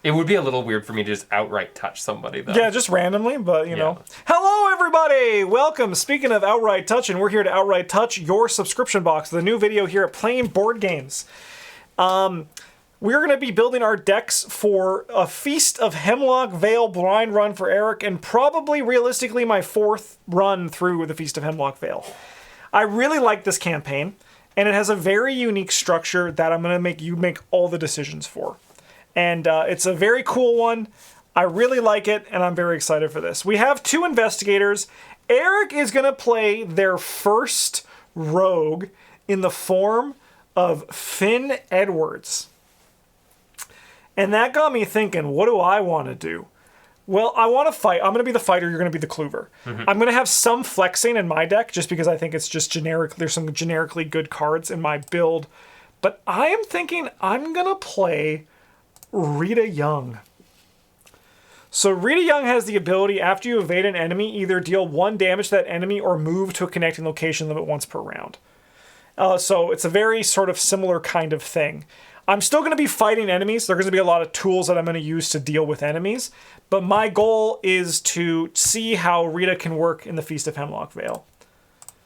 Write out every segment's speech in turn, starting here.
It would be a little weird for me to just outright touch somebody, though. Yeah, just randomly, but you know. Hello, everybody! Welcome! Speaking of outright touching, we're here to outright touch your subscription box, the new video here at Playing Board Games. We're going to be building our decks for a Feast of Hemlock Vale blind run for Eric, and probably, realistically, my 4th run through the Feast of Hemlock Vale. I really like this campaign, and it has a very unique structure that I'm going to make you make all the decisions for. And it's a very cool one. I really like it, and I'm very excited for this. We have 2 investigators. Eric is going to play their first rogue in the form of Finn Edwards. And that got me thinking, what do I want to do? Well, I want to fight. I'm going to be the fighter. You're going to be the clover. Mm-hmm. I'm going to have some flexing in my deck just because I think it's just generic. There's some generically good cards in my build. But I am thinking I'm going to play Rita Young. So Rita Young has the ability, after you evade an enemy, either deal 1 damage to that enemy or move to a connecting location limit once per round. So it's a very sort of similar kind of thing. I'm still going to be fighting enemies. There are going to be a lot of tools that I'm going to use to deal with enemies. But my goal is to see how Rita can work in the Feast of Hemlock Vale.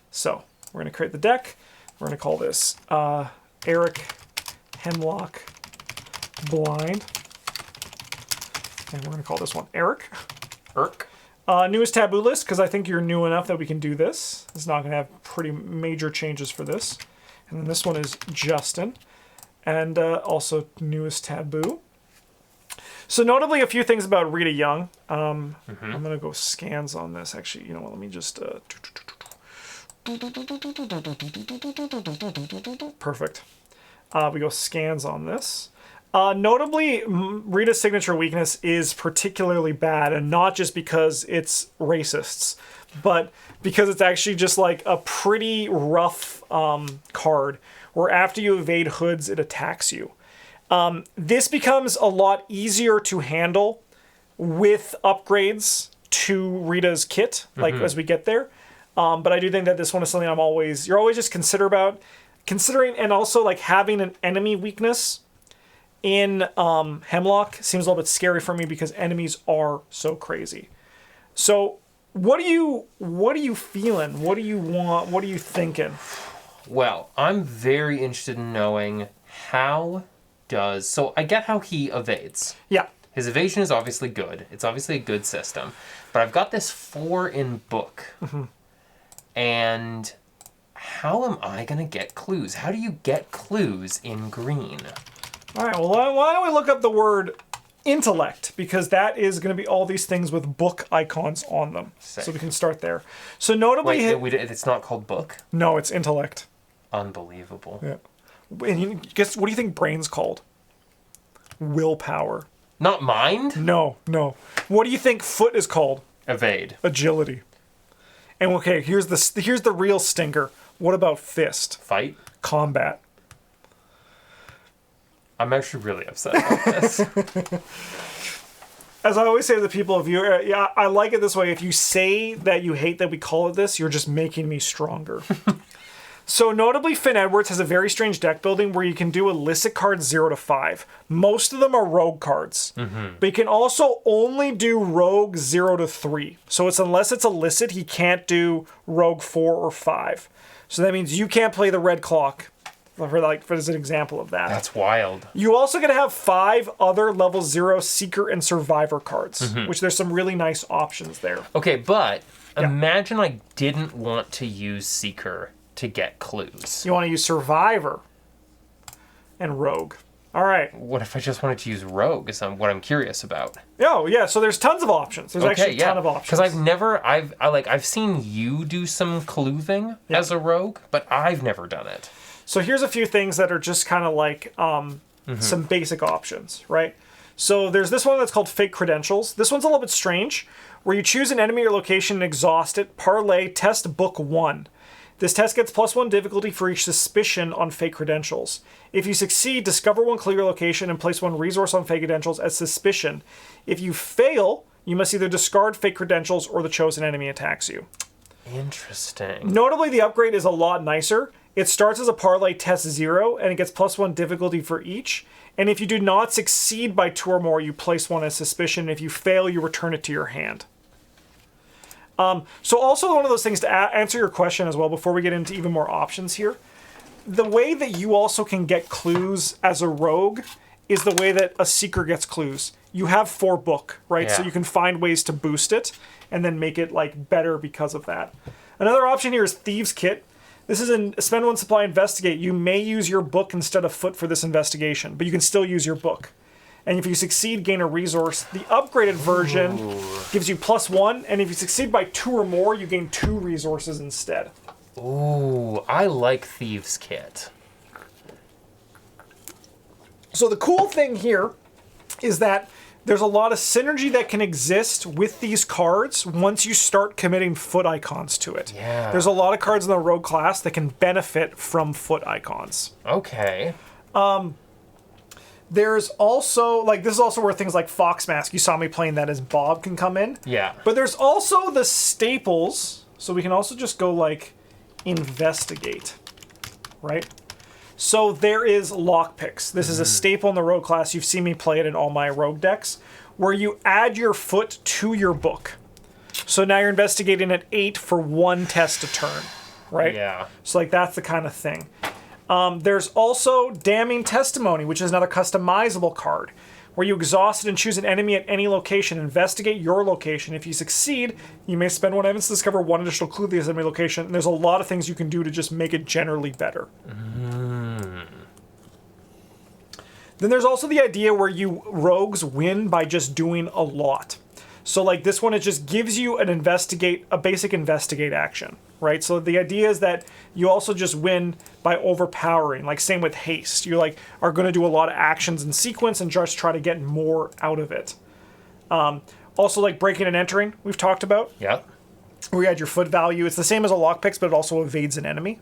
So we're going to create the deck. We're going to call this Eric Hemlock Blind. And we're going to call this one Eric. Newest taboo list, because I think you're new enough that we can do this. It's not going to have pretty major changes for this. And then this one is Justin. And also newest taboo. So notably, a few things about Rita Young. I'm going to go scans on this. Actually, you know what? Let me just... Perfect. We go scans on this. Notably, Rita's signature weakness is particularly bad, and not just because it's racists, but because it's actually just like a pretty rough card, where after you evade hoods, it attacks you. This becomes a lot easier to handle with upgrades to Rita's kit, like as we get there. But I do think that this one is something you're always just considering, and also like having an enemy weakness in Hemlock seems a little bit scary for me because enemies are so crazy. So what are you feeling? What do you want? What are you thinking? Well, I'm very interested in knowing so I get how he evades. Yeah. His evasion is obviously good. It's obviously a good system. But I've got this 4 in book. Mm-hmm. And how am I going to get clues? How do you get clues in green? All right, well, why don't we look up the word intellect, because that is going to be all these things with book icons on them. Sick. So we can start there. So notably... Wait, it's not called book? No, it's intellect. Unbelievable. Yeah. And guess what do you think brain's called? Willpower. Not mind? No. What do you think foot is called? Evade. Agility. And okay, here's the real stinker. What about fist? Fight. Combat. I'm actually really upset about this. As I always say to the people, I like it this way. If you say that you hate that we call it this, you're just making me stronger. So notably, Finn Edwards has a very strange deck building where you can do illicit cards 0 to 5. Most of them are rogue cards. Mm-hmm. But you can also only do rogue 0 to 3. So unless it's illicit, he can't do rogue 4 or 5. So that means you can't play the red clock. For as an example of that. That's wild. You also get to have 5 other level 0 Seeker and Survivor cards, which there's some really nice options there. Okay, but imagine I didn't want to use Seeker to get clues. You want to use Survivor and Rogue. All right. What if I just wanted to use Rogue is what I'm curious about. Oh, yeah, so there's tons of options. There's actually a ton of options. Because I've seen you do some cluthing as a Rogue, but I've never done it. So here's a few things that are just kind of like some basic options, right? So there's this one that's called Fake Credentials. This one's a little bit strange, where you choose an enemy or location and exhaust it, parlay, test book 1. This test gets +1 difficulty for each suspicion on Fake Credentials. If you succeed, discover 1 clear location and place 1 resource on Fake Credentials as suspicion. If you fail, you must either discard Fake Credentials or the chosen enemy attacks you. Interesting. Notably, the upgrade is a lot nicer. It starts as a parlay test 0, and it gets +1 difficulty for each. And if you do not succeed by 2 or more, you place 1 as suspicion. If you fail, you return it to your hand. So also one of those things to answer your question as well, before we get into even more options here, the way that you also can get clues as a rogue is the way that a seeker gets clues. You have 4 book, right? So you can find ways to boost it and then make it like better because of that. Another option here is Thieves Kit. This is in spend 1 supply, investigate. You may use your book instead of foot for this investigation, but you can still use your book. And if you succeed, gain a resource. The upgraded version gives you +1, and if you succeed by 2 or more, you gain 2 resources instead. Ooh, I like Thieves Kit. So the cool thing here is that there's a lot of synergy that can exist with these cards once you start committing foot icons to it. Yeah. There's a lot of cards in the rogue class that can benefit from foot icons. Okay. There's also, like, this is also where things like Fox Mask, you saw me playing that as Bob, can come in. Yeah. But there's also the staples, so we can also just go, like, investigate, right? So there is lockpicks. This is a staple in the rogue class. You've seen me play it in all my rogue decks, where you add your foot to your book. So now you're investigating at 8 for 1 test a turn, right? Yeah. So, like, that's the kind of thing. There's also Damning Testimony, which is another customizable card, where you exhaust it and choose an enemy at any location. Investigate your location. If you succeed, you may spend 1 evidence to discover 1 additional clue to the enemy location. And there's a lot of things you can do to just make it generally better. Then there's also the idea where you rogues win by just doing a lot. So, like, this one, it just gives you a basic investigate action, right? So the idea is that you also just win by overpowering, like same with haste. You are going to do a lot of actions in sequence and just try to get more out of it. Also, like breaking and entering, we've talked about. Yep. Where you add your foot value. It's the same as a lockpicks, but it also evades an enemy.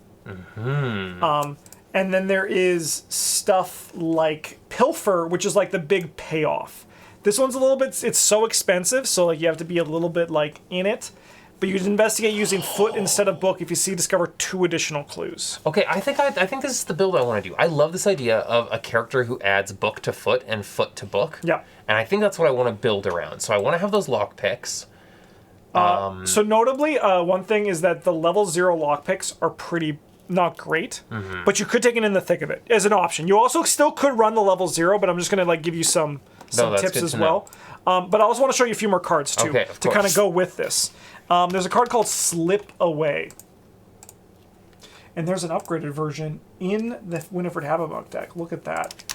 And then there is stuff like Pilfer, which is like the big payoff. This one's a little bit, it's so expensive, so like you have to be a little bit like in it. But you can investigate using foot instead of book if you discover 2 additional clues. Okay, I think this is the build I want to do. I love this idea of a character who adds book to foot and foot to book. Yeah. And I think that's what I want to build around. So I want to have those lockpicks. So notably, one thing is that the level 0 lockpicks are pretty not great, but you could take it in the thick of it as an option. You also still could run the level 0, but I'm just going to like give you some tips as well. But I also want to show you a few more cards too to kind of go with this. There's a card called Slip Away. And there's an upgraded version in the Winifred Habermuck deck. Look at that.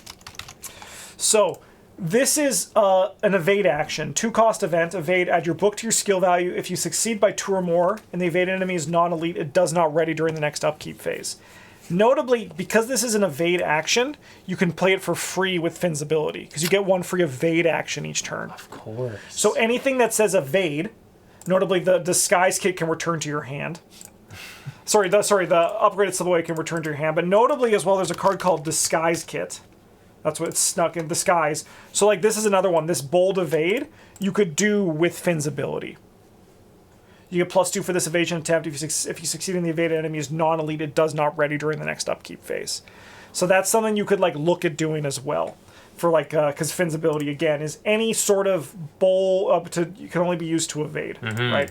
So this is an evade action. 2-cost event. Evade, add your book to your skill value. If you succeed by 2 or more and the evaded enemy is non-elite, it does not ready during the next upkeep phase. Notably, because this is an evade action, you can play it for free with Finn's ability, because you get 1 free evade action each turn. Of course. So anything that says evade, notably the disguise kit can return to your hand. The upgraded Slip Away can return to your hand, but notably as well, there's a card called Disguise Kit. That's what it's snuck in, Disguise. So like this is another one, this bold evade, you could do with Finn's ability. You get +2 for this evasion attempt. If you succeed in the evaded enemy is non-elite, it does not ready during the next upkeep phase. So that's something you could like look at doing as well. For like, because Finn's ability again is any sort of bowl up to, you can only be used to evade, right?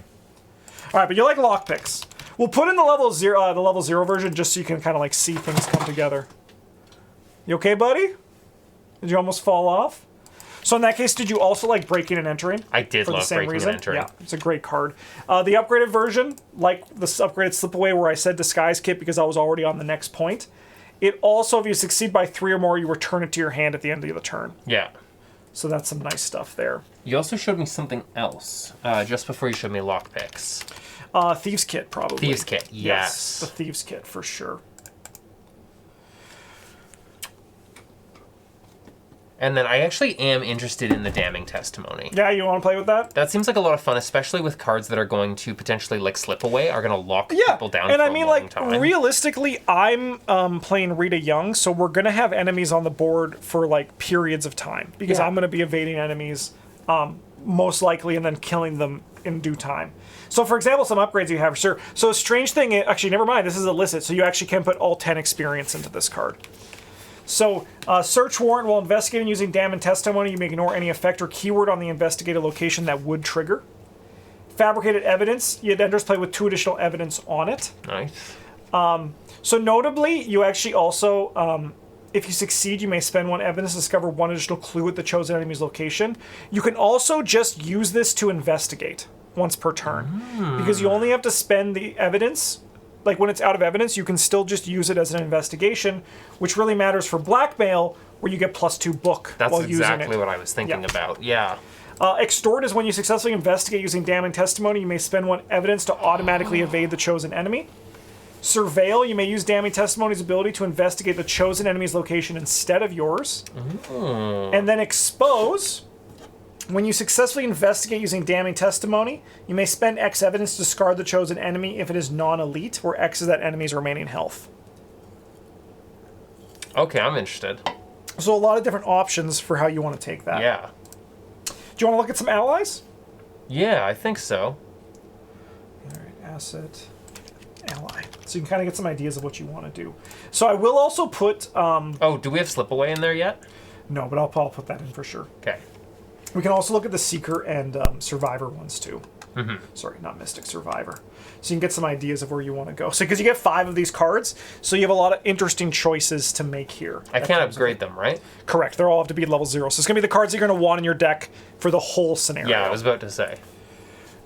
All right, but you like lockpicks. We'll put in the level 0 version just so you can kind of like see things come together. You okay, buddy? Did you almost fall off? So in that case, did you also like breaking and entering? I did love breaking and entering. Yeah, it's a great card. The upgraded version, like this upgraded Slip Away where I said Disguise Kit because I was already on the next point. It also, if you succeed by 3 or more, you return it to your hand at the end of the turn. Yeah. So that's some nice stuff there. You also showed me something else just before you showed me lockpicks. Thieves Kit, probably. Thieves Kit, yes. The Thieves Kit, for sure. And then I actually am interested in the Damning Testimony. Yeah, you want to play with that? That seems like a lot of fun, especially with cards that are going to potentially like slip away, are going to lock people down and for I mean, a long like, time. realistically, I'm playing Rita Young, so we're going to have enemies on the board for like periods of time because I'm going to be evading enemies most likely and then killing them in due time. So, for example, some upgrades you have, sure. So, a strange thing, actually, never mind, this is illicit, so you actually can put all 10 experience into this card. So, search warrant while investigating using damn testimony. You may ignore any effect or keyword on the investigated location that would trigger. Fabricated evidence. You enters play with 2 additional evidence on it. Nice. So notably, you actually also, if you succeed, you may spend 1 evidence to discover 1 additional clue at the chosen enemy's location. You can also just use this to investigate once per turn. Because you only have to spend the evidence. Like when it's out of evidence, you can still just use it as an investigation, which really matters for blackmail, where you get +2 book That's while using it. exactly what I was thinking about. Yeah. Extort is when you successfully investigate using damning testimony. You may spend 1 evidence to automatically evade the chosen enemy. Surveil, you may use damning testimony's ability to investigate the chosen enemy's location instead of yours. And then expose, when you successfully investigate using damning testimony, you may spend X evidence to discard the chosen enemy if it is non-elite, where X is that enemy's remaining health. Okay, I'm interested. So a lot of different options for how you want to take that. Yeah. Do you want to look at some allies? Yeah, I think so. Alright, asset, ally. So you can kind of get some ideas of what you want to do. So I will also put... Oh, do we have Slipaway in there yet? No, but I'll put that in for sure. Okay. We can also look at the Seeker and Survivor ones too. Sorry, not Mystic, Survivor. So you can get some ideas of where you want to go. So because you get 5 of these cards, so you have a lot of interesting choices to make here. I can't upgrade them, right? Correct. They're all have to be level 0. So it's going to be the cards you're going to want in your deck for the whole scenario. Yeah, I was about to say.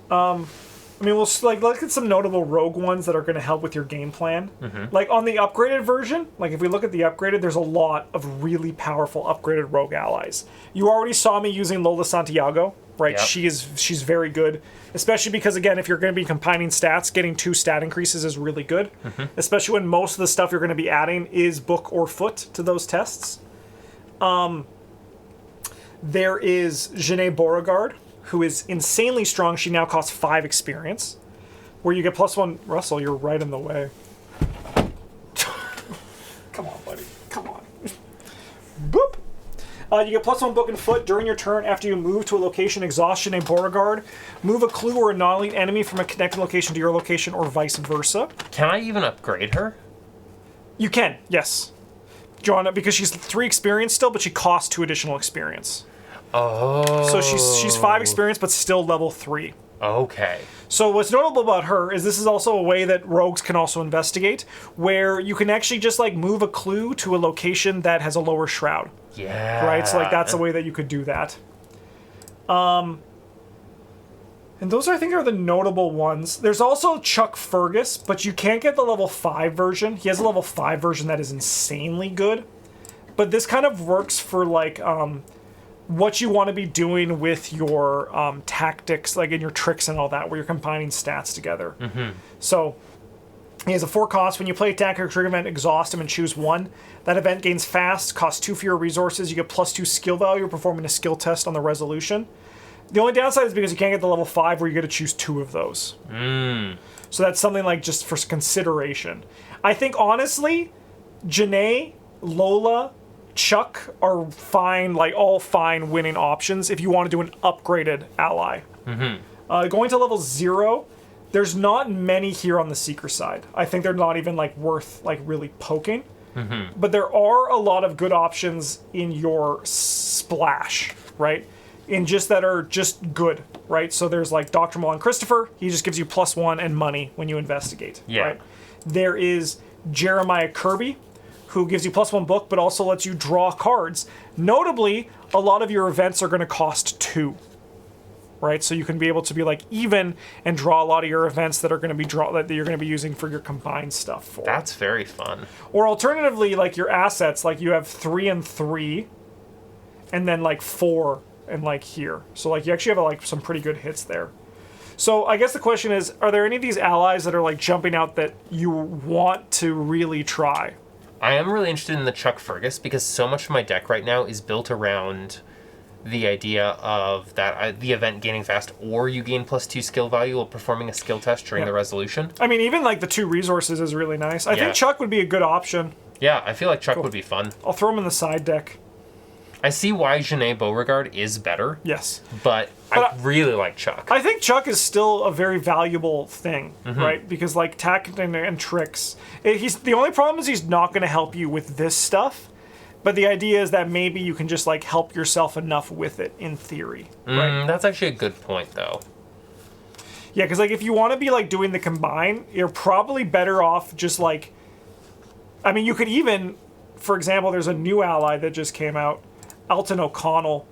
I mean, we'll look at some notable rogue ones that are going to help with your game plan. Like on the upgraded version, like if we look at the upgraded, there's a lot of really powerful upgraded rogue allies. You already saw me using Lola Santiago, right? Yep. She's very good, especially because again, if you're going to be combining stats, getting 2 stat increases is really good. Especially when most of the stuff you're going to be adding is book or foot to those tests. There is Janae Beauregard, who is insanely strong. She now costs 5 experience, where you get +1. Russell, you're right in the way. Come on, buddy. Come on. Boop. You get +1 book and foot during your turn after you move to a location. Exhaust Janae Beauregard. Move a clue or a non-elite enemy from a connected location to your location, or vice versa. Can I even upgrade her? You can, yes. Joanna, because she's 3 experience still, but she costs 2 additional experience. Oh. So she's 5 experience, but still level 3. Okay. So what's notable about her is this is also a way that rogues can also investigate, where you can actually just like move a clue to a location that has a lower shroud. Yeah. Right? So like that's a way that you could do that. And those I think are the notable ones. There's also Chuck Fergus, but you can't get the level 5 version. He has a level 5 version that is insanely good. But this kind of works for like what you want to be doing with your tactics, like in your tricks and all that, where you're combining stats together. So he has a 4 cost. When you play attack or trigger event, exhaust him and choose 1. That event gains fast, costs 2 fewer resources. You get +2 skill value performing a skill test on the resolution. The only downside is because you can't get the level 5 where you get to choose 2 of those. So that's something like just for consideration. I think honestly, Janae, Lola, Chuck are fine, like all fine winning options if you want to do an upgraded ally. Going to level 0, there's not many here on the Seeker side. I think they're not even like worth like really poking. But there are a lot of good options in your splash, right? In just that are just good, right? So there's like Dr. Milan Christopher. He just gives you +1 and money when you investigate. Yeah. Right? There is Jeremiah Kirby, who gives you +1 book, but also lets you draw cards. Notably, a lot of your events are going to cost 2. Right? So you can be able to be like even and draw a lot of your events that are going to be that you're going to be using for your combined stuff for. That's very fun. Or alternatively, like your assets, like you have 3 and 3, and then like 4 and like here. So like you actually have like some pretty good hits there. So I guess the question is, are there any of these allies that are like jumping out that you want to really try? I am really interested in the Chuck Fergus because so much of my deck right now is built around the idea of that the event gaining fast, or you gain +2 skill value while performing a skill test during the resolution. I mean, even like the 2 resources is really nice. I think Chuck would be a good option. Yeah, I feel like Chuck would be fun. I'll throw him in the side deck. I see why Janae Beauregard is better. Yes. But I really like Chuck. I think Chuck is still a very valuable thing, right? Because like tactic and tricks, he's the only problem is he's not going to help you with this stuff. But the idea is that maybe you can just like help yourself enough with it in theory. Right? That's actually a good point, though. Yeah, because like if you want to be like doing the combine, you're probably better off just like. I mean, you could even, for example, there's a new ally that just came out, Alton O'Connell,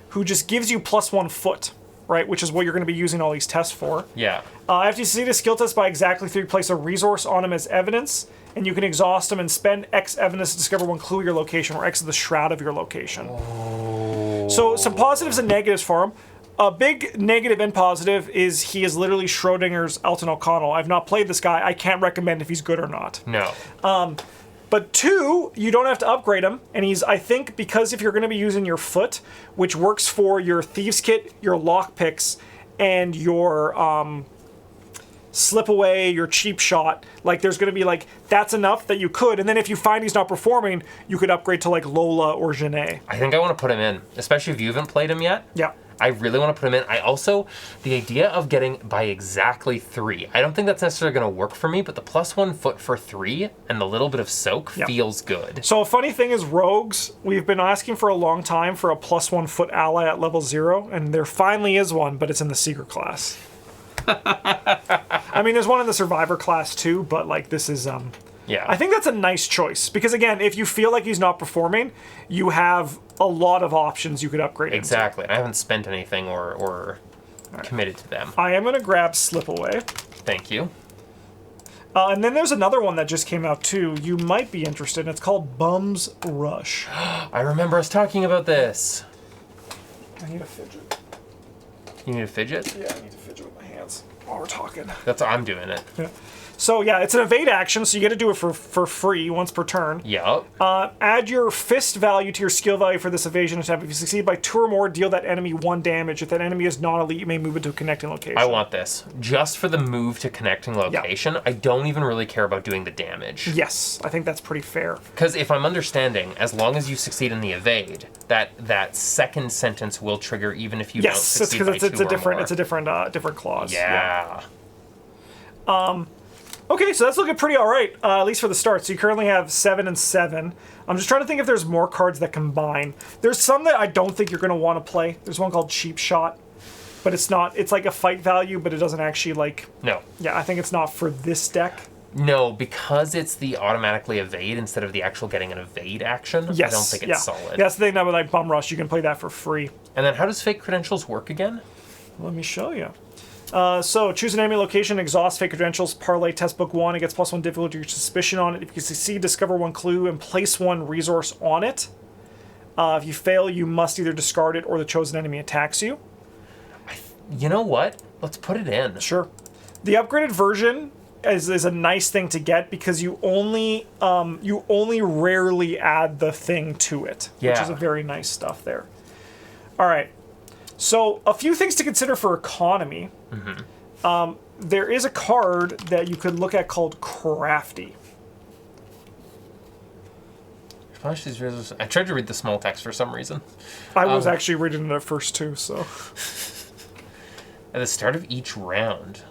who just gives you +1 foot, right? Which is what you're going to be using all these tests for. Yeah. After you succeed a skill test by exactly 3, place a resource on him as evidence, and you can exhaust him and spend X evidence to discover one clue of your location, where X is the shroud of your location. Oh. So some positives and negatives for him. A big negative and positive is he is literally Schrodinger's Alton O'Connell. I've not played this guy. I can't recommend if he's good or not. No. But 2, you don't have to upgrade him, and he's, I think, because if you're going to be using your foot, which works for your Thieves Kit, your lockpicks, and your slip away, your cheap shot, like there's going to be like, that's enough that you could, and then if you find he's not performing, you could upgrade to like Lola or Janae. I think I want to put him in, especially if you haven't played him yet. Yeah. I really want to put him in. I also, the idea of getting by exactly 3, I don't think that's necessarily going to work for me, but the +1 foot for 3 and the little bit of soak feels good. So a funny thing is rogues, we've been asking for a long time for a +1 foot ally at level 0, and there finally is one, but it's in the Seeker class. I mean, there's one in the Survivor class too, but like this is, Yeah. I think that's a nice choice, because again, if you feel like he's not performing, you have a lot of options you could upgrade him to. Exactly. And I haven't spent anything or committed to them. I am going to grab Slipaway. Thank you. And then there's another one that just came out too. You might be interested in. It's called Bum's Rush. I remember us talking about this. I need a fidget. You need a fidget? Yeah, I need to fidget with my hands while we're talking. I'm doing it. Yeah. So yeah, it's an evade action, so you get to do it for free once per turn. Yup. Add your fist value to your skill value for this evasion attempt. If you succeed by 2 or more, deal that enemy 1 damage. If that enemy is not elite, you may move it to a connecting location. I want this. Just for the move to connecting location, I don't even really care about doing the damage. Yes, I think that's pretty fair. Because if I'm understanding, as long as you succeed in the evade, that second sentence will trigger even if you don't succeed by 2 it's a different or more. it's a different clause. Yeah. Okay, so that's looking pretty all right, at least for the start. So you currently have 7 and 7. I'm just trying to think if there's more cards that combine. There's some that I don't think you're going to want to play. There's one called Cheap Shot, but it's not. It's like a fight value, but it doesn't actually like. No. Yeah, I think it's not for this deck. No, because it's the automatically evade instead of the actual getting an evade action. Yes, I don't think it's solid. That's the thing that with like Bum Rush, you can play that for free. And then how does fake credentials work again? Let me show you. So choose an enemy location, exhaust fake credentials, parlay test book 1. It gets +1 difficulty to your suspicion on it. If you succeed, discover 1 clue and place 1 resource on it. If you fail, you must either discard it or the chosen enemy attacks you. You know what? Let's put it in. Sure. The upgraded version is a nice thing to get because you only rarely add the thing to it, which is a very nice stuff there. All right. So a few things to consider for economy. There is a card that you could look at called Crafty. I tried to read the small text for some reason. I was actually reading it at first too, so. At the start of each round.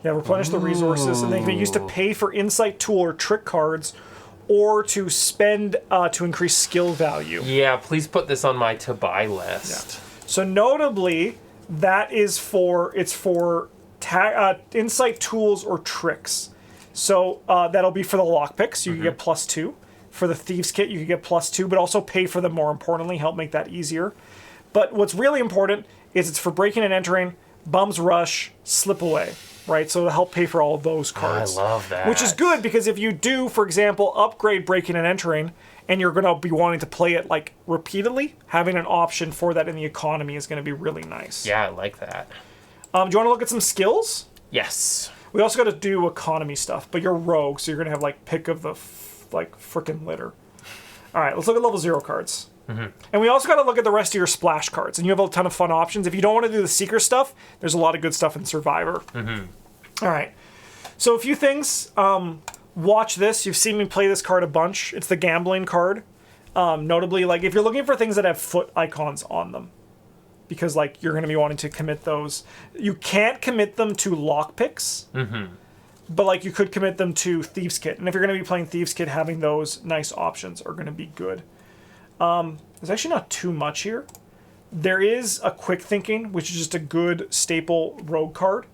Yeah, replenish the resources, and they can be used to pay for insight, tool, or trick cards, or to spend to increase skill value. Yeah, please put this on my to buy list. Yeah. So notably, that is for insight, tools, or tricks. So that'll be for the lockpicks. You can get +2. For the Thieves Kit, you can get +2, but also pay for them more importantly, help make that easier. But what's really important is it's for breaking and entering, Bum's Rush, Slip Away, right? So it'll help pay for all of those cards. I love that. Which is good because if you do, for example, upgrade breaking and entering, and you're going to be wanting to play it like repeatedly, having an option for that in the economy is going to be really nice. Yeah, I like that. Do you want to look at some skills? Yes. We also got to do economy stuff, but you're rogue, so you're going to have like pick of the frickin' litter. All right, let's look at level 0 cards. And we also got to look at the rest of your splash cards, and you have a ton of fun options. If you don't want to do the Seeker stuff, there's a lot of good stuff in Survivor. All right, so a few things. Watch this. You've seen me play this card a bunch. It's the gambling card. Notably, like if you're looking for things that have foot icons on them, because like you're going to be wanting to commit those. You can't commit them to lockpicks, but like you could commit them to Thieves Kit. And if you're going to be playing Thieves Kit, having those nice options are going to be good. There's actually not too much here. There is a Quick Thinking, which is just a good staple rogue card.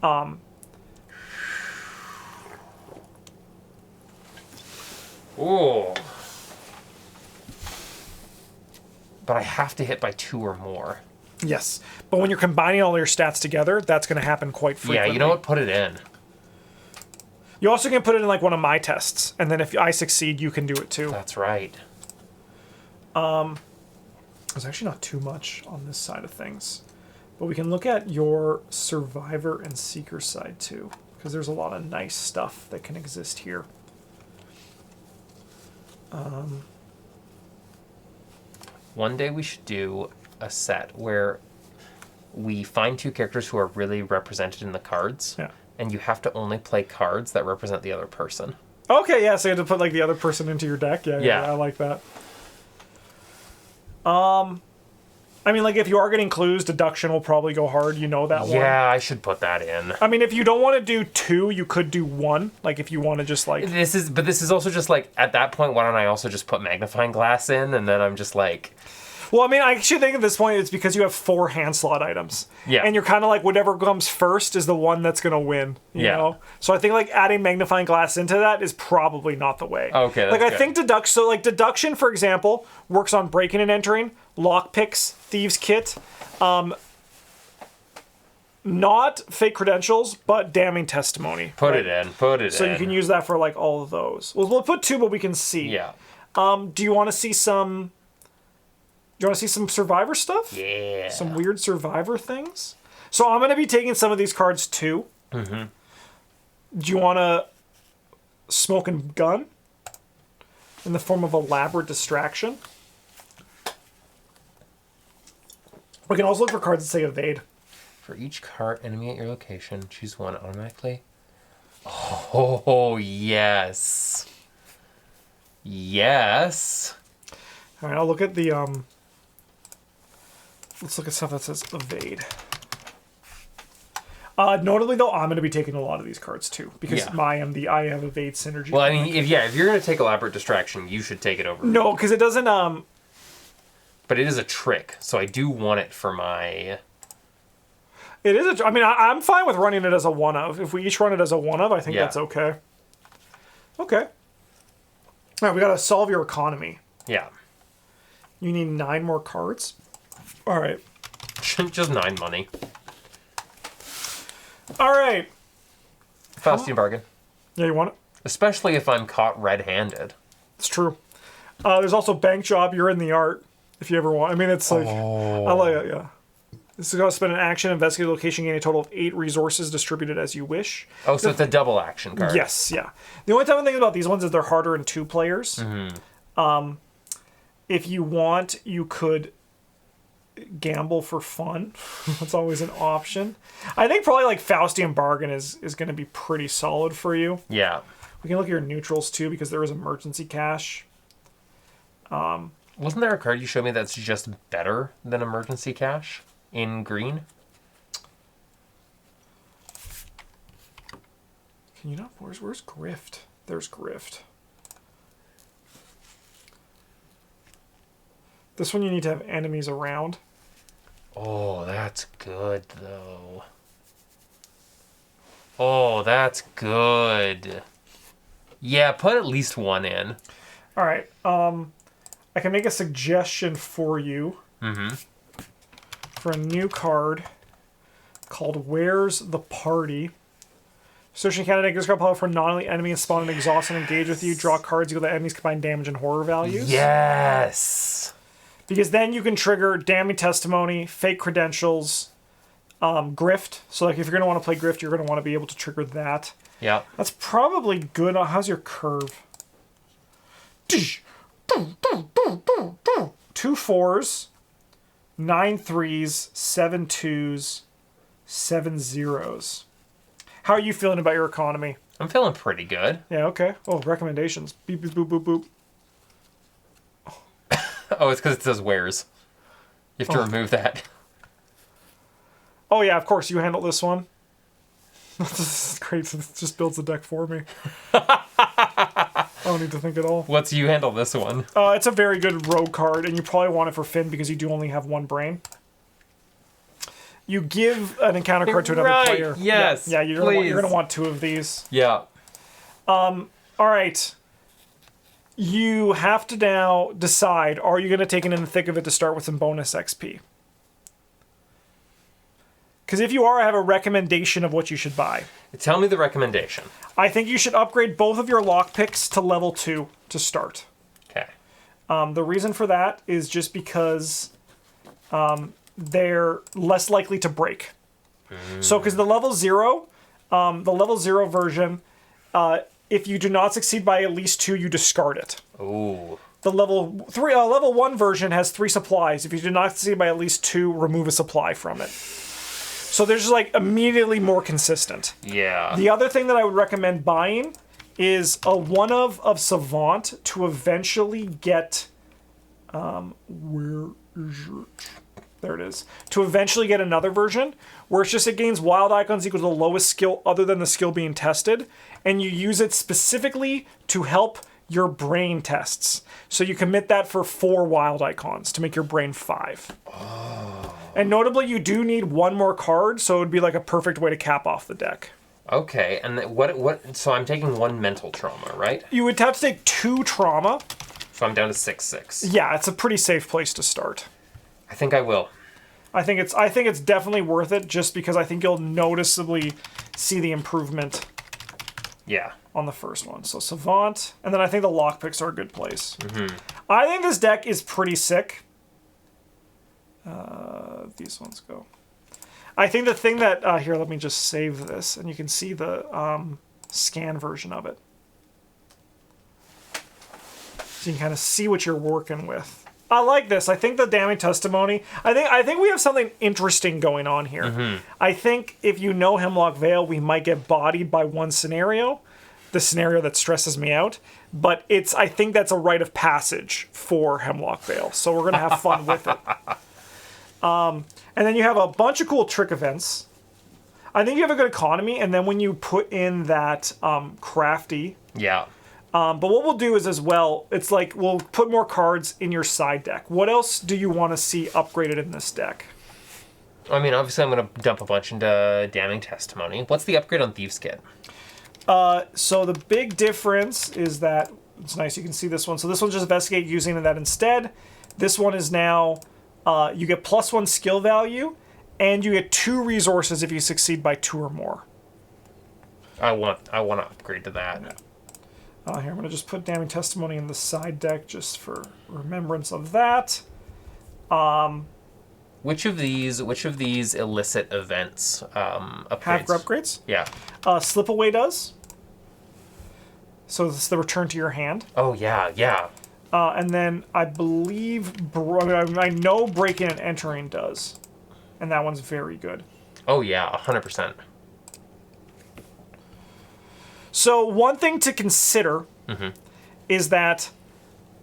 Oh. But I have to hit by 2 or more. Yes, but when you're combining all your stats together, that's going to happen quite frequently. Yeah, you know what? Put it in. You also can put it in like one of my tests, and then if I succeed, you can do it too. That's right. There's actually not too much on this side of things, but we can look at your Survivor and Seeker side too, because there's a lot of nice stuff that can exist here. One day we should do a set where we find 2 characters who are really represented in the cards. Yeah. And you have to only play cards that represent the other person. Okay, yeah, so you have to put like the other person into your deck. Yeah, I like that. I mean, like if you are getting clues, deduction will probably go hard. You know that one. Yeah, I should put that in. I mean, if you don't want to do 2, you could do 1. Like if you want to just like. This is also just like at that point. Why don't I also just put magnifying glass in, and then I'm just like. Well, I mean, I actually think at this point it's because you have 4 hand slot items. Yeah. And you're kind of like whatever comes first is the one that's going to win. You know? So I think like adding magnifying glass into that is probably not the way. Okay, like that's I good. think deduction, for example, works on breaking and entering, lockpicks, thieves kit, not fake credentials, but damning testimony. Put it in. So you can use that for like all of those. Well, we'll put 2, but we can see. Yeah. Do you want to see some? Do you want to see some Survivor stuff? Yeah. Some weird Survivor things? So I'm going to be taking some of these cards too. Mm-hmm. Do you want to smoke and gun? In the form of elaborate distraction? We can also look for cards that say evade. For each card enemy at your location, choose one automatically. Oh, yes. Yes. All right, I'll look at the... Let's look at stuff that says evade. Notably, though, I'm going to be taking a lot of these cards, too. Because Yeah. I have evade synergy. Well, I mean, if you're going to take elaborate distraction, you should take it over. No, because it doesn't... But it is a trick, so I do want it for my... It is I mean, I'm fine with running it as a one-of. If we each run it as a one-of, I think Yeah. that's okay. Okay. All right, we got to solve your economy. Yeah. You need 9 more cards. All right. Just 9 money. All right. Faustian bargain. Yeah, you want it? Especially if I'm caught red-handed. It's true. There's also bank job. You're in the art. If you ever want. I mean, it's like... I like it, yeah. This is going to spend an action, investigate the location, gain a total of 8 resources distributed as you wish. Oh, so it's a double action card. Yes, yeah. The only time I think about these ones is they're harder in 2 players. Mm-hmm. If you want, you could gamble for fun. That's always an option. I think probably like Faustian Bargain is going to be pretty solid for you. Yeah. We can look at your neutrals too because there is emergency cash. Wasn't there a card you showed me that's just better than emergency cash in green? Can you not? Where's Grift? There's Grift. This one you need to have enemies around. Oh, that's good, though. Oh, that's good. Yeah, put at least 1 in. All right. I can make a suggestion for you. Mm-hmm. For a new card called Where's the Party? Searching candidate gives card power for non-elite enemy and spawn and exhaust and engage with you. Draw cards equal to enemies combined damage and horror values. Yes. Because then you can trigger damning testimony, fake credentials, grift. So like if you're going to want to play grift, you're going to want to be able to trigger that. Yeah. That's probably good. How's your curve? 2 4s, 9 3s, 7 2s, 7 0s. How are you feeling about your economy? I'm feeling pretty good. Yeah, okay. Oh, recommendations. Beep, beep, boop, boop, boop. Oh, it's because it says where's. You have to remove that. Oh, yeah, of course. You handle this one. This is great. It just builds the deck for me. don't need to think at all. What's you handle this one? It's a very good rogue card, and you probably want it for Finn because you do only have one brain. You give an encounter card to another player. Yes. Yeah, you're gonna want 2 of these. Yeah. All right. You have to now decide: are you going to take it in the thick of it to start with some bonus XP? Because if you are, I have a recommendation of what you should buy. Tell me the recommendation. I think you should upgrade both of your lockpicks to level 2 to start. Okay. The reason for that is just because they're less likely to break. So, because the level 0 version, if you do not succeed by at least 2, you discard it. Ooh. The level 1 version has 3 supplies. If you do not succeed by at least 2, remove a supply from it. So they're just like immediately more consistent. Yeah. The other thing that I would recommend buying is a one of Savant to eventually get where is it? There it is. To eventually get another version where it's just it gains wild icons equal to the lowest skill other than the skill being tested, and you use it specifically to help your brain tests. So you commit that for 4 wild icons to make your brain 5. Oh. And notably, you do need 1 more card, so it would be like a perfect way to cap off the deck. Okay, and what? So I'm taking 1 mental trauma, right? You would have to take 2 trauma. So I'm down to 6/6. Yeah, it's a pretty safe place to start. I think I will. I think it's definitely worth it just because I think you'll noticeably see the improvement. Yeah. On the first one. So Savant, and then I think the lockpicks are a good place. I think this deck is pretty sick. These ones go. I think the thing that here, let me just save this, and you can see the scan version of it, so you can kind of see what you're working with. I like this. I think the damning testimony. I think we have something interesting going on here. I think if you know Hemlock Vale, we might get bodied by one scenario, the scenario that stresses me out. But I think that's a rite of passage for Hemlock Vale, so we're gonna have fun with it. And then you have a bunch of cool trick events. I think you have a good economy, and then when you put in that crafty. Yeah. But what we'll do is as well, it's like we'll put more cards in your side deck. What else do you want to see upgraded in this deck? I mean, obviously I'm going to dump a bunch into Damning Testimony. What's the upgrade on Thieves' Kit? So the big difference is that, it's nice you can see this one. So this one's just investigate using that instead. This one is now, you get +1 skill value, and you get 2 resources if you succeed by 2 or more. I want to upgrade to that. Yeah. Here, I'm going to just put Damning Testimony in the side deck just for remembrance of that. Which of these illicit events upgrades? Have upgrades? Yeah. Slip Away does. So this is the return to your hand. Oh, yeah, yeah. And then I believe, I know Breaking and Entering does. And that one's very good. Oh, yeah, 100%. So one thing to consider is that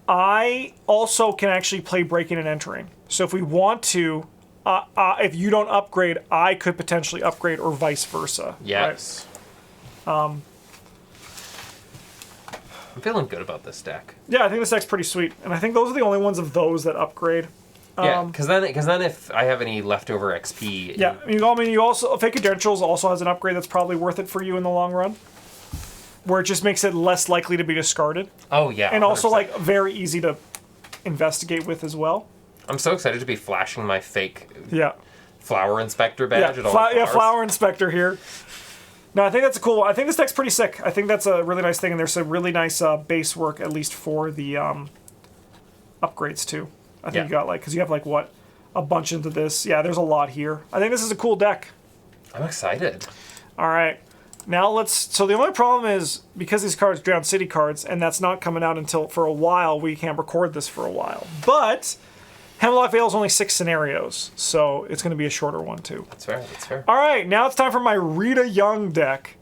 I also can actually play Breaking and Entering. So if we want to, if you don't upgrade, I could potentially upgrade or vice versa. Yes. Right? I'm feeling good about this deck. Yeah, I think this deck's pretty sweet. And I think those are the only ones of those that upgrade. Yeah, because then if I have any leftover XP... Yeah, I mean, you also... Fake Credentials also has an upgrade that's probably worth it for you in the long run. Where it just makes it less likely to be discarded. Oh, yeah. And 100%. also, like, very easy to investigate with as well. I'm so excited to be flashing my fake flower inspector badge. Yeah, flower inspector here. No, I think that's a cool one. I think this deck's pretty sick. I think that's a really nice thing, and there's some really nice base work, at least for the upgrades, too. I think you got, like, because you have, like, what? A bunch into this. Yeah, there's a lot here. I think this is a cool deck. I'm excited. All right. Now so the only problem is, because these cards are Drowned City cards, and that's not coming out until, for a while, we can't record this for a while. But Hemlock Vale is only 6 scenarios, so it's going to be a shorter one, too. That's fair, that's fair. All right, now it's time for my Rita Young deck.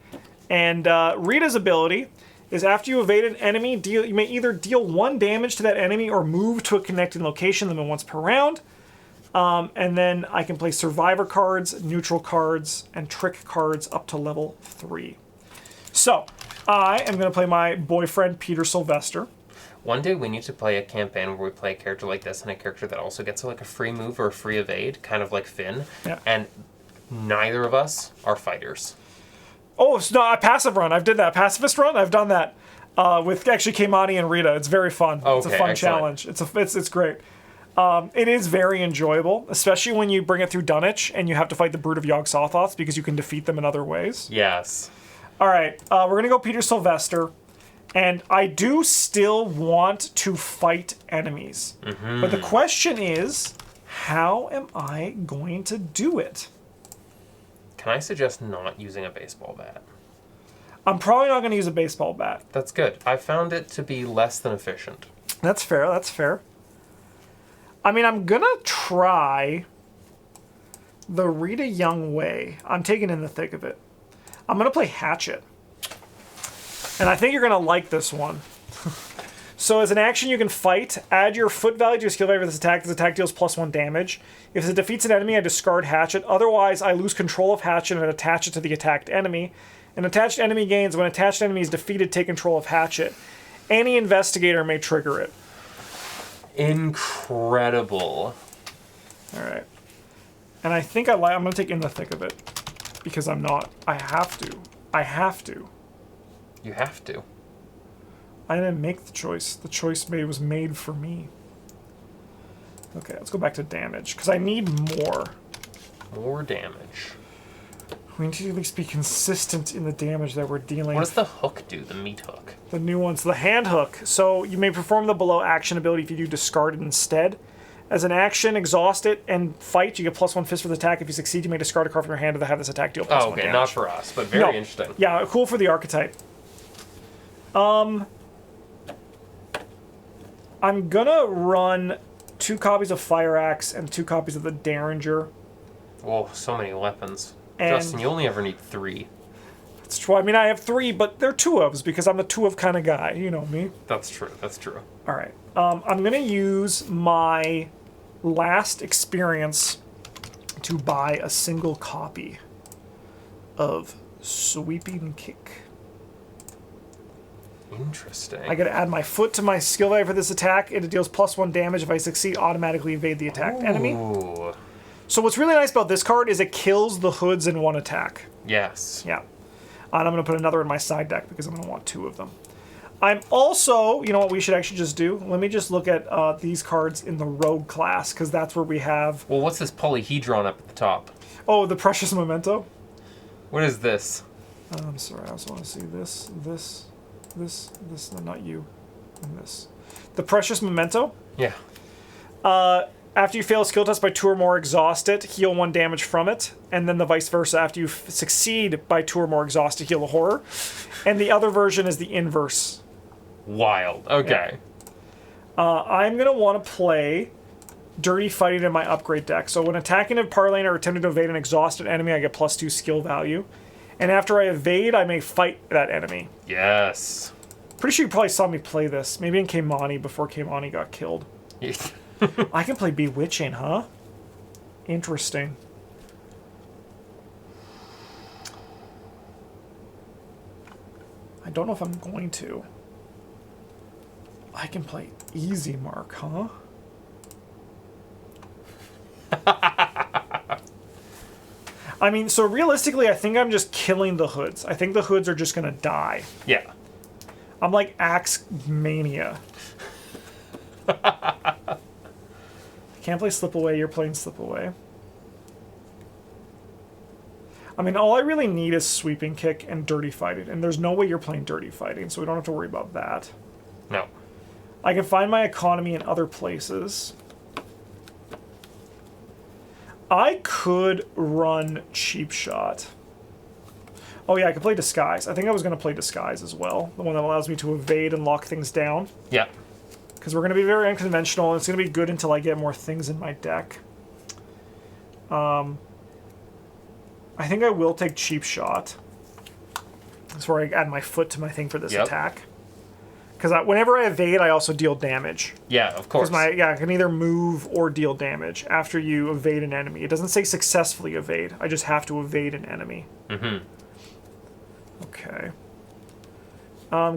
And Rita's ability is after you evade an enemy, you may either deal 1 damage to that enemy or move to a connecting location limit once per round. And then I can play survivor cards, neutral cards, and trick cards up to level 3. So, I am going to play my boyfriend, Peter Sylvester. One day we need to play a campaign where we play a character like this and a character that also gets like a free move or a free evade, kind of like Finn. Yeah. And neither of us are fighters. Oh, it's not a passive run. I've did that. Pacifist run? I've done that with actually Keimani and Rita. It's very fun. Okay, it's a fun excellent. challenge. It's great. It is very enjoyable, especially when you bring it through Dunwich and you have to fight the Brood of Yog-Sothoth because you can defeat them in other ways. Yes. All right, we're going to go Peter Sylvester. And I do still want to fight enemies. Mm-hmm. But the question is, how am I going to do it? Can I suggest not using a baseball bat? I'm probably not going to use a baseball bat. That's good. I found it to be less than efficient. That's fair, that's fair. I mean, I'm going to try the Rita Young way. I'm taking in the thick of it. I'm going to play Hatchet. And I think you're going to like this one. So as an action, you can fight. Add your foot value to your skill value for this attack. This attack deals +1 damage. If it defeats an enemy, I discard Hatchet. Otherwise, I lose control of Hatchet and attach it to the attacked enemy. An attached enemy gains. When attached enemy is defeated, take control of Hatchet. Any investigator may trigger it. Incredible. All right. And I think I'm going to take in the thick of it. Because I'm not. I have to. I have to. You have to. I didn't make the choice. The choice was made for me. Okay, let's go back to damage, because I need more. More damage. We need to at least be consistent in the damage that we're dealing. What does the hook do, the meat hook? The new one's the hand hook. So you may perform the below action ability if you do discard it instead. As an action, exhaust it and fight. You get +1 fist for the attack. If you succeed, you may discard a card from your hand to have this attack deal +1 Oh, okay, damage. not for us, but very interesting. Yeah, cool for the archetype. I'm gonna run 2 copies of Fire Axe and 2 copies of the Derringer. Oh, so many weapons. And Justin, you only ever need 3. That's true. I mean, I have 3, but they're 2-ofs because I'm the 2-of kind of guy. You know me. That's true. That's true. All right. I'm gonna use my last experience to buy a single copy of Sweeping Kick. Interesting. I gotta add my foot to my skill value for this attack. It deals +1 damage. If I succeed, automatically evade the attacked enemy. So what's really nice about this card is it kills the hoods in 1 attack. Yes. Yeah. And I'm gonna put another in my side deck because I'm gonna want 2 of them. I'm also, you know what we should actually just do? Let me just look at these cards in the Rogue class, because that's where we have... Well, what's this polyhedron up at the top? Oh, the Precious Memento? What is this? I'm sorry, I also want to see this, no, not you, and this. The Precious Memento? Yeah. After you fail a skill test by 2 or more, exhaust it, heal 1 damage from it, and then the vice versa. After you succeed by 2 or more, exhaust it, heal a horror. And the other version is the inverse. Wild. Okay. Yeah. I'm going to want to play Dirty Fighting in my upgrade deck. So when attacking a parlane or attempting to evade an exhausted enemy, I get +2 skill value. And after I evade, I may fight that enemy. Yes. Pretty sure you probably saw me play this. Maybe in Keimani before Keimani got killed. I can play Bewitching, huh? Interesting. I don't know if I'm going to. I can play Easy Mark, huh? I mean, so realistically, I think I'm just killing the hoods. I think the hoods are just gonna die. Yeah. I'm like Axe Mania. I can't play Slip Away, you're playing Slip Away. I mean, all I really need is Sweeping Kick and Dirty Fighting, and there's no way you're playing Dirty Fighting, so we don't have to worry about that. No. I can find my economy in other places. I could run Cheap Shot. Oh yeah, I could play Disguise. I think I was going to play Disguise as well. The one that allows me to evade and lock things down. Yeah. Because we're going to be very unconventional, and it's going to be good until I get more things in my deck. I think I will take Cheap Shot. That's where I add my foot to my thing for this attack. Because whenever I evade, I also deal damage. Yeah, of course. Because I can either move or deal damage after you evade an enemy. It doesn't say successfully evade. I just have to evade an enemy. Mm-hmm. Okay.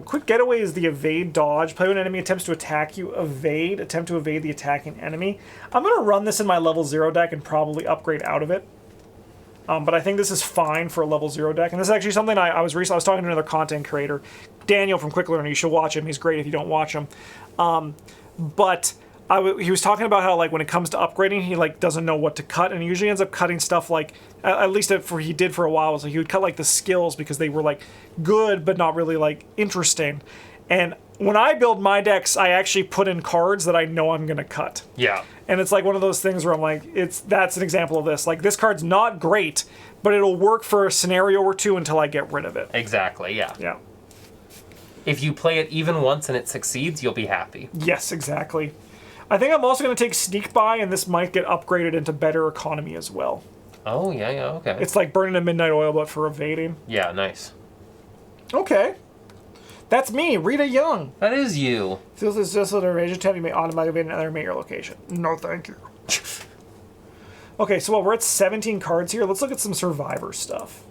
Quick Getaway is the evade dodge. Play when an enemy attempts to attack you. Evade. Attempt to evade the attacking enemy. I'm going to run this in my level 0 deck and probably upgrade out of it. But I think this is fine for a level 0 deck. And this is actually something I was talking to another content creator, Daniel from Quick Learner. You should watch him. He's great if you don't watch him. But he was talking about how, like, when it comes to upgrading, he, like, doesn't know what to cut, and he usually ends up cutting stuff like, at least he did for a while, was like he would cut, like, the skills because they were, like, good but not really, like, interesting. And when I build my decks, I actually put in cards that I know I'm gonna cut. Yeah. And it's like one of those things where I'm like, that's an example of this. Like, this card's not great, but it'll work for a scenario or two until I get rid of it. Exactly, yeah. Yeah. If you play it even once and it succeeds, you'll be happy. Yes, exactly. I think I'm also going to take Sneak By, and this might get upgraded into Better Economy as well. Oh, yeah, okay. It's like Burning a Midnight Oil, but for evading. Yeah, nice. Okay. That's me, Rita Young. That is you. Feels as just an evasion tab, you may automatically evade another major location. No, thank you. Okay, so while we're at 17 cards here, let's look at some Survivor stuff.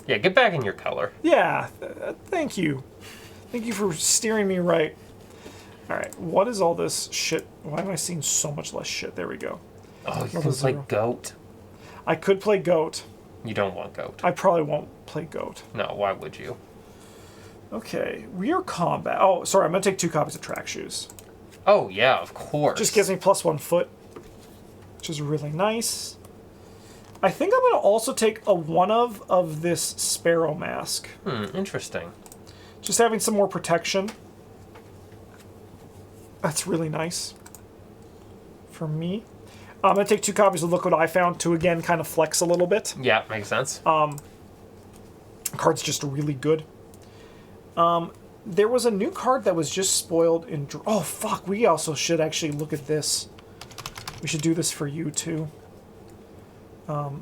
Yeah, get back in your color. Yeah, thank you. Thank you for steering me right. Alright, what is all this shit? Why am I seeing so much less shit? There we go. Oh, you can play Goat. I could play Goat. You don't want Goat. I probably won't play Goat. No, why would you? Okay, Rear Combat. Oh, sorry, I'm going to take 2 copies of Track Shoes. Oh, yeah, of course. Just gives me +1 foot, which is really nice. I think I'm going to also take a 1 of this Sparrow Mask. Interesting. Just having some more protection. That's really nice for me. I'm going to take 2 copies of Look What I Found to, again, kind of flex a little bit. Yeah, makes sense. Card's just really good. There was a new card that was just spoiled in... Oh, fuck, we also should actually look at this. We should do this for you, too.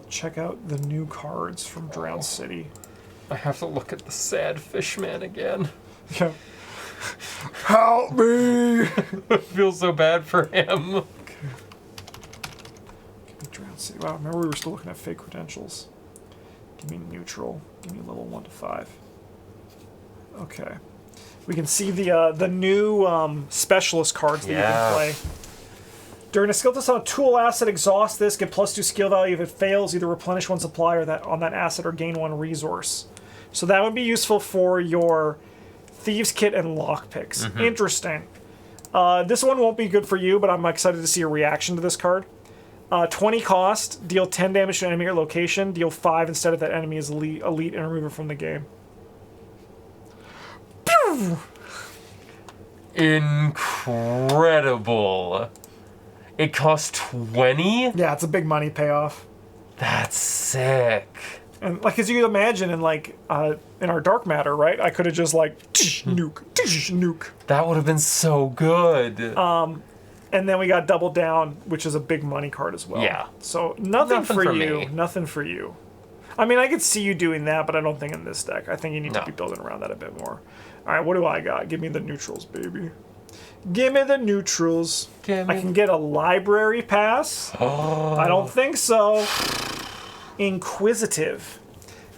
Check out the new cards from Drowned City. I have to look at the sad fishman again. Yeah. Help me! I feel so bad for him. Okay. Give me Drowned City. Wow, remember we were still looking at fake credentials. Give me neutral. Give me level 1 to 5. Okay. We can see the new specialist cards that you can play. During a skill test on a tool asset, exhaust this, get +2 skill value. If it fails, either replenish 1 supply or on that asset or gain 1 resource. So that would be useful for your Thieves Kit and Lockpicks. Interesting. This one won't be good for you, but I'm excited to see a reaction to this card. 20 cost, deal 10 damage to an enemy or location, deal 5 instead of that enemy is elite and remove it from the game. Pew! Incredible. It costs 20? Yeah, it's a big money payoff. That's sick. And like, as you can imagine, in like in our Dark Matter, right? I could have just like nuke. That would have been so good. And then we got Double Down, which is a big money card as well. Yeah. So nothing for you. Me. Nothing for you. I mean, I could see you doing that, but I don't think in this deck. I think you need to be building around that a bit more. All right, what do I got? Give me the neutrals, baby. Give me the neutrals. I can get a library pass. Oh. I don't think so. Inquisitive.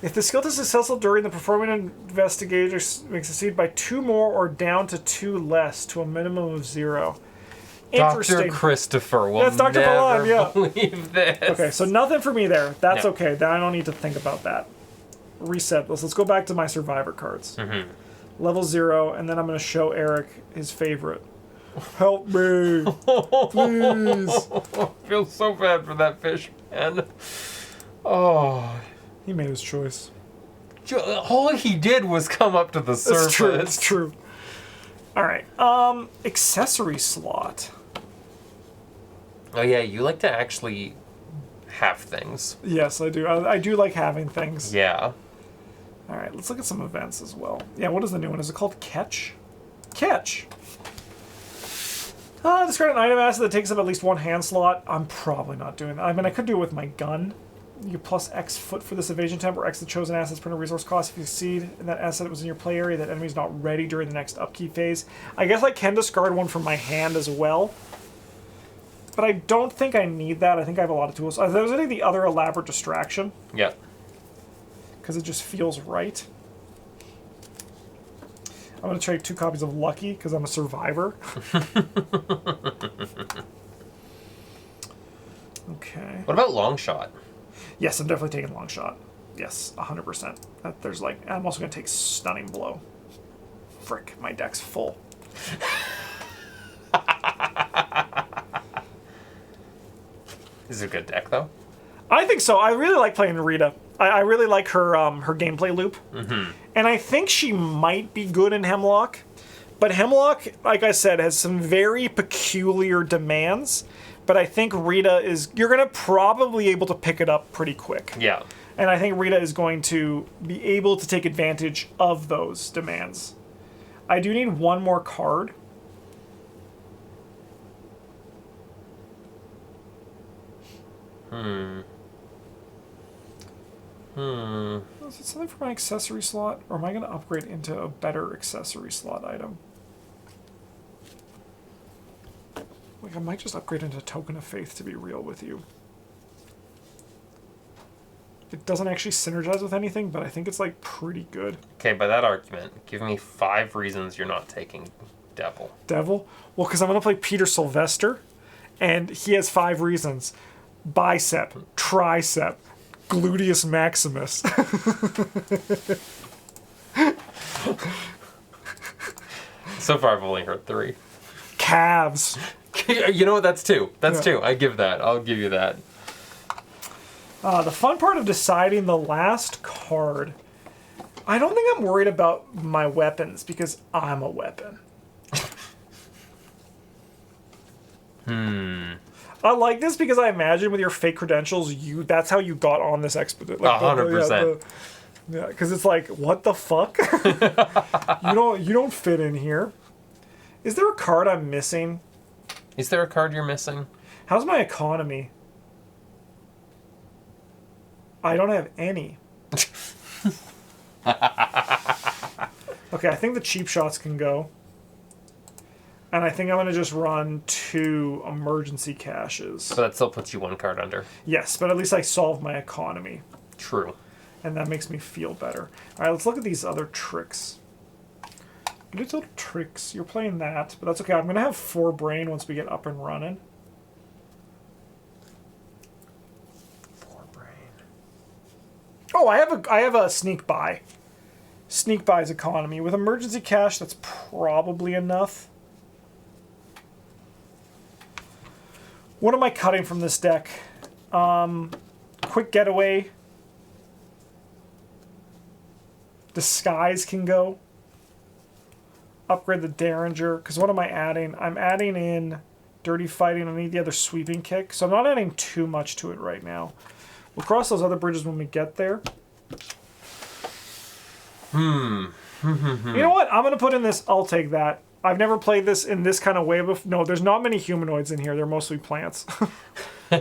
If the skill test is successful during the performing investigator, may succeed by 2 more or down to 2 less to a minimum of 0. Interesting. Dr. Christopher will That's Dr. never Balan, yeah. believe this. Okay, so nothing for me there. That's No. okay. Then I don't need to think about that. Reset. Let's go back to my Survivor cards. Level 0, and then I'm going to show Eric his favorite. Help me, please. I feel so bad for that fish, man. Oh. He made his choice. All he did was come up to the surface. It's true. It's true. All right. Accessory slot. Oh yeah, you like to actually have things. Yes, I do. I do like having things. Yeah. All right. Let's look at some events as well. Yeah. What is the new one? Is it called Catch? Catch. Discard an item asset that takes up at least 1 hand slot. I'm probably not doing that. I mean, I could do it with my gun. You get plus X foot for this evasion temp, or X the chosen asset's per resource cost. If you succeed in that asset was in your play area, that enemy's not ready during the next upkeep phase. I guess I can discard one from my hand as well. But I don't think I need that. I think I have a lot of tools. There's, I think, the other elaborate distraction. Yep. Because it just feels right. I'm going to trade 2 copies of Lucky because I'm a survivor. Okay. What about long shot? Yes, I'm definitely taking long shot. Yes, 100%. There's like, I'm also going to take Stunning Blow. Frick, my deck's full. Is it a good deck, though? I think so. I really like playing Rita. I really like her her gameplay loop. Mm-hmm. And I think she might be good in Hemlock. But Hemlock, like I said, has some very peculiar demands. But I think Rita is... You're going to probably able to pick it up pretty quick. Yeah. And I think Rita is going to be able to take advantage of those demands. I do need one more card. Is it something for my accessory slot? Or am I going to upgrade into a better accessory slot item? Like, I might just upgrade into Token of Faith, to be real with you. It doesn't actually synergize with anything, but I think it's, like, pretty good. Okay, by that argument, give me 5 reasons you're not taking Devil. Devil? Well, because I'm going to play Peter Sylvester, and he has 5 reasons. Bicep, tricep, gluteus maximus. So far, I've only heard 3. Calves. You know what? That's 2. That's 2. I give that. I'll give you that. The fun part of deciding the last card, I don't think I'm worried about my weapons because I'm a weapon. I like this because I imagine with your fake credentials, that's how you got on this expedition. Like 100%. Yeah, because it's like, what the fuck? you don't fit in here. Is there a card I'm missing? Is there a card you're missing? How's my economy? I don't have any. Okay, I think the cheap shots can go. And I think I'm going to just run 2 emergency caches. So that still puts you 1 card under. Yes, but at least I solved my economy. True. And that makes me feel better. All right, let's look at these other tricks. Little tricks. You're playing that, but that's okay. I'm going to have 4 brain once we get up and running. 4 brain. Oh, I have a sneak buy. Sneak buy's economy. With emergency cash, that's probably enough. What am I cutting from this deck? Quick Getaway. Disguise can go. Upgrade the Derringer. Because what am I adding? I'm adding in Dirty Fighting. I need the other Sweeping Kick. So I'm not adding too much to it right now. We'll cross those other bridges when we get there. You know what? I'm going to put in this. I'll take that. I've never played this in this kind of way before. No, there's not many humanoids in here. They're mostly plants. You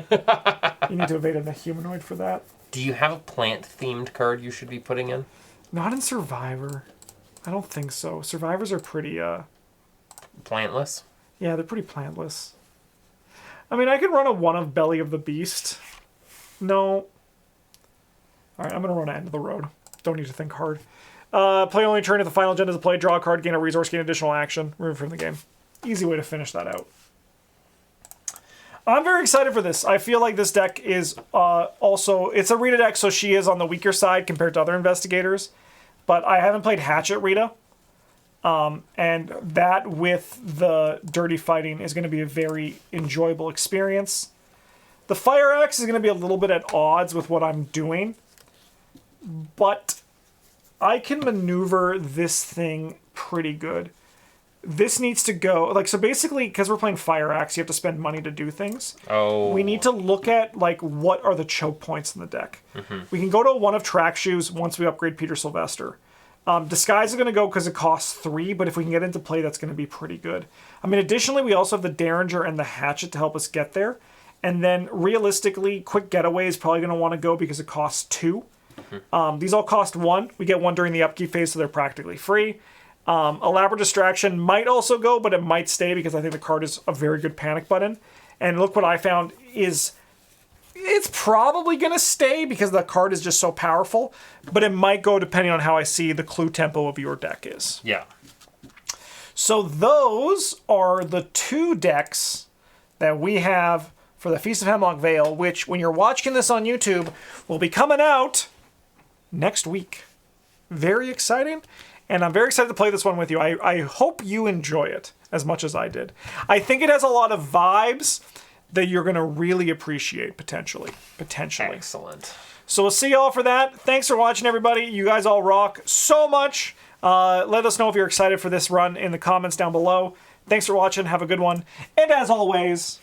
need to evade a humanoid for that. Do you have a plant-themed card you should be putting in? Not in Survivor. I don't think so. Survivors are pretty, Plantless? Yeah, they're pretty plantless. I mean, I could run a 1 of Belly of the Beast. No. Alright, I'm going to run End of the Road. Don't need to think hard. Play only turn at the final agenda to play, draw a card, gain a resource, gain additional action. Remove from the game. Easy way to finish that out. I'm very excited for this. I feel like this deck is also... It's a Rita deck, so she is on the weaker side compared to other investigators. But I haven't played Hatchet Rita. And that with the Dirty Fighting is going to be a very enjoyable experience. The Fire Axe is going to be a little bit at odds with what I'm doing. But I can maneuver this thing pretty good. This needs to go... Like, so basically, because we're playing Fire Axe, you have to spend money to do things. Oh. We need to look at, like, what are the choke points in the deck. We can go to 1 of Track Shoes once we upgrade Peter Sylvester. Disguise is going to go because it costs 3, but if we can get into play, that's going to be pretty good. I mean, additionally, we also have the Derringer and the Hatchet to help us get there. And then, realistically, Quick Getaway is probably going to want to go because it costs 2. These all cost 1. We get 1 during the upkeep phase, so they're practically free. Elaborate Distraction might also go, but it might stay because I think the card is a very good panic button. And look what I found is... It's probably going to stay because the card is just so powerful, but it might go depending on how I see the clue tempo of your deck is. Yeah. So those are the 2 decks that we have for the Feast of Hemlock Vale, which, when you're watching this on YouTube, will be coming out next week. Very exciting, and I'm very excited to play this one with you. I hope you enjoy it as much as I did. I think it has a lot of vibes that you're going to really appreciate, potentially. Excellent. So we'll see y'all for that. Thanks for watching, everybody. You guys all rock so much. Let us know if you're excited for this run in the comments down below. Thanks for watching. Have a good one. And as always,